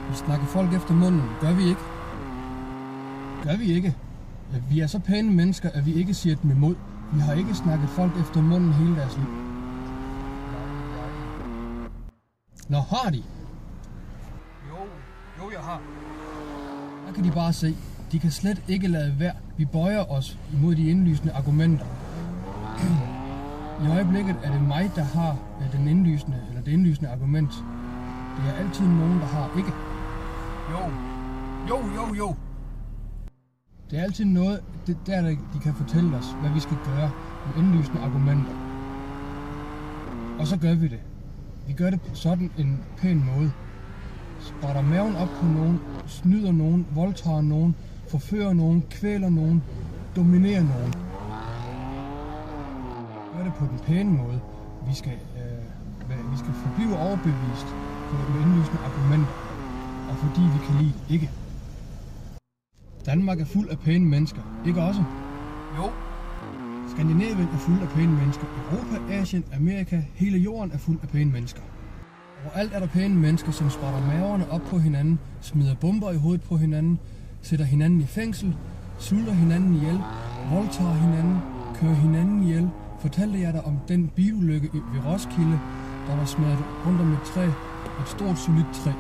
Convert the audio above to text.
Vi snakker folk efter munden, gør vi ikke? Gør vi ikke? Vi er så pæne mennesker, at vi ikke siger dem imod. Vi har ikke snakket folk efter munden hele deres liv. Nå, har de? Jo, jeg har. Der kan de bare se. De kan slet ikke lade være. Vi bøjer os imod de indlysende argumenter. I øjeblikket er det mig, der har det indlysende argument. Det er altid nogen, der har ikke. Jo. Det er altid noget, der de kan fortælle os, hvad vi skal gøre med indlysende argumenter. Og så gør vi det. Vi gør det på sådan en pæn måde. Sprætter maven op på nogen, snyder nogen, voldtager nogen, forfører nogen, kvæler nogen, dominerer nogen. Gør det på den pæne måde. Vi skal forblive overbevist med indlysende argumenter, og fordi vi kan lide ikke. Danmark er fuld af pæne mennesker, ikke også? Jo. Skandinavien er fuld af pæne mennesker. Europa, Asien, Amerika, hele jorden er fuld af pæne mennesker. Overalt er der pæne mennesker, som sprætter maverne op på hinanden, smider bomber i hovedet på hinanden, sætter hinanden i fængsel, sulter hinanden ihjel, voldtager hinanden, kører hinanden ihjel. Fortalte jeg dig om den bilulykke ved Roskilde, der var smadret rundt om et træ, et stort solidt træ.